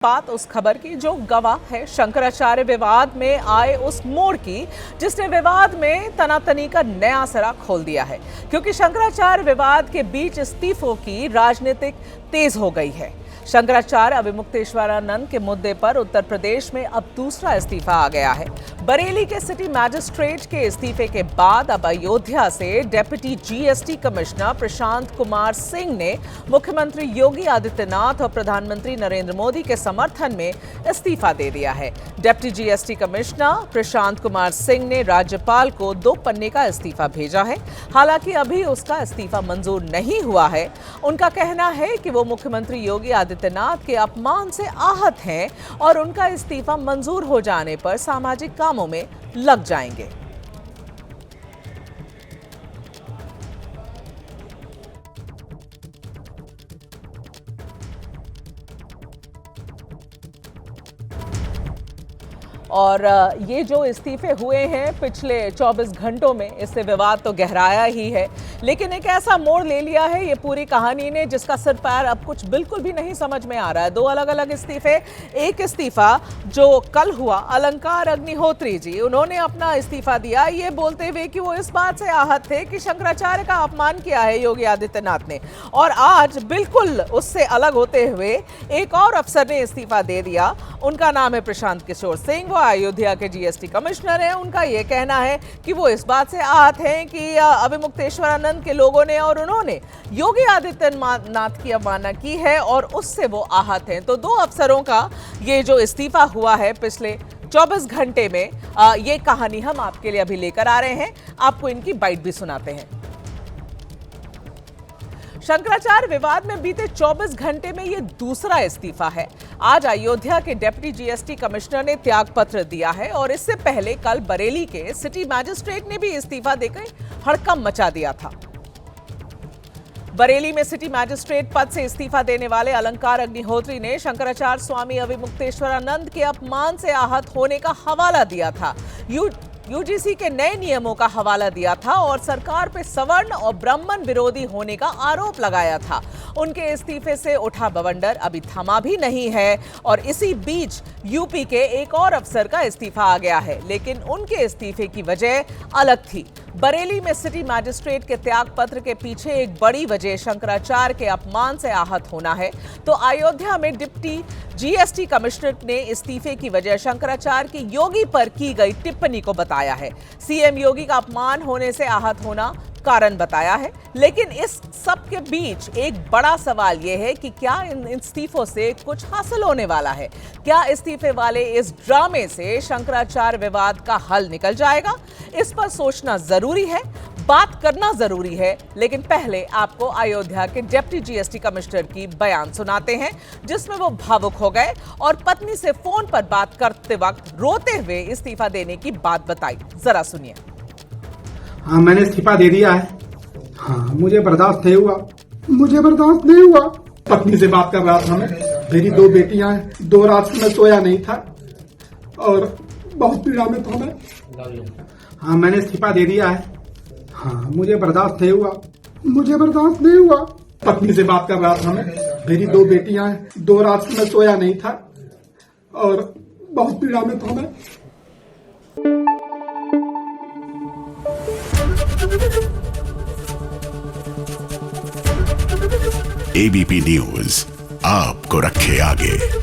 बात उस खबर की जो गवाह है शंकराचार्य विवाद में आए उस मोड़ की जिसने विवाद में तनातनी का नया सिरा खोल दिया है, क्योंकि शंकराचार्य विवाद के बीच इस्तीफों की राजनीतिक तेज हो गई है। शंकराचार्य अविमुक्तेश्वरानंद के मुद्दे पर उत्तर प्रदेश में अब दूसरा इस्तीफा आ गया है। बरेली के सिटी मैजिस्ट्रेट के इस्तीफे के बाद अब अयोध्या से deputy GST commissioner Prashant Kumar Singh ने मुख्यमंत्री योगी आदित्यनाथ और प्रधानमंत्री नरेंद्र मोदी के समर्थन में इस्तीफा दे दिया है। Deputy GST commissioner Prashant Kumar Singh ने राज्यपाल को 2 पन्ने का इस्तीफा भेजा है। हालांकि अभी उसका इस्तीफा मंजूर नहीं हुआ है। उनका कहना है कि वो मुख्यमंत्री योगी आदित्यनाथ के अपमान से आहत हैं और उनका इस्तीफा मंजूर हो जाने पर सामाजिक कामों में लग जाएंगे। और ये जो इस्तीफे हुए हैं पिछले 24 घंटों में, इससे विवाद तो गहराया ही है, लेकिन एक ऐसा मोड़ ले लिया है ये पूरी कहानी ने जिसका सिर पैर अब कुछ बिल्कुल भी नहीं समझ में आ रहा है। 2 अलग अलग इस्तीफे। एक इस्तीफा जो कल हुआ, अलंकार अग्निहोत्री जी उन्होंने अपना इस्तीफा दिया ये बोलते हुए कि वो इस बात से आहत थे कि शंकराचार्य का अपमान किया है योगी आदित्यनाथ ने, और आज बिल्कुल उससे अलग होते हुए एक और अफसर ने इस्तीफा दे दिया। उनका नाम है प्रशांत किशोर सिंह, वो अयोध्या के जीएसटी कमिश्नर हैं। उनका ये कहना है कि वो इस बात से आहत हैं कि अविमुक्तेश्वरानंद के लोगों ने और उन्होंने योगी आदित्यनाथ की अवमानना की है और उससे वो आहत हैं। तो 2 अफसरों का ये जो इस्तीफा हुआ है पिछले 24 घंटे में, ये कहानी हम आपके लिए अभी लेकर आ रहे हैं। आपको इनकी बाइट भी सुनाते हैं। शंकराचार्य विवाद में बीते 24 घंटे में ये दूसरा इस्तीफा है। आज अयोध्या के डेप्यूटी जीएसटी कमिश्नर ने त्यागपत्र दिया है और इससे पहले कल बरेली के सिटी मैजिस्ट्रेट ने भी इस्तीफा देकर हड़कंप मचा दिया था। बरेली में सिटी मैजिस्ट्रेट पद से इस्तीफा देने वाले अलंकार अग्निहोत्री ने शंकराचार्य स्वामी अविमुक्तेश्वरानंद के अपमान से आहत होने का हवाला दिया था, यूजीसी के नए नियमों का हवाला दिया था और सरकार पे सवर्ण और ब्राह्मण विरोधी होने का आरोप लगाया था। उनके इस्तीफे से उठा बवंडर अभी थमा भी नहीं है और इसी बीच यूपी के एक और अफसर का इस्तीफा आ गया है, लेकिन उनके इस्तीफे की वजह अलग थी। बरेली में सिटी मैजिस्ट्रेट के त्यागपत्र के पीछे एक बड़ी वजह शंकराचार्य के अपमान से आहत होना है। तो अयोध्या में डिप्टी जीएसटी कमिश्नर ने इस्तीफे की वजह शंकराचार्य की योगी पर की गई टिप्पणी को बताया है। सीएम योगी का अपमान होने से आहत होना कारण बताया है। लेकिन इस सब के बीच एक बड़ा सवाल यह है कि क्या इन इस्तीफों से कुछ हासिल होने वाला है? क्या इस्तीफे वाले इस ड्रामे से शंकराचार्य विवाद का हल निकल जाएगा? इस पर सोचना जरूरी है, बात करना जरूरी है। लेकिन पहले आपको अयोध्या के डिप्टी जीएसटी कमिश्नर की बयान सुनाते हैं जिसमें वो भावुक हो गए और पत्नी से फोन पर बात करते वक्त रोते हुए इस्तीफा देने की बात बताई। जरा सुनिए। हाँ, मैंने इस्तीफा दे दिया है। हाँ, मुझे बर्दाश्त नहीं हुआ। पत्नी से बात कर रहा था मैं। मेरी 2 बेटियां हैं। 2 रात से मैं सोया नहीं था और बहुत पीड़ा में था मैं। हाँ, मैंने इस्तीफा दे दिया है। हाँ, मुझे बर्दाश्त नहीं हुआ। पत्नी से बात कर रहा था मैं। मेरी 2 बेटियां हैं। 2 रात से मैं सोया नहीं था और बहुत पीड़ा में था मैं। एबीपी न्यूज आपको रखे आगे।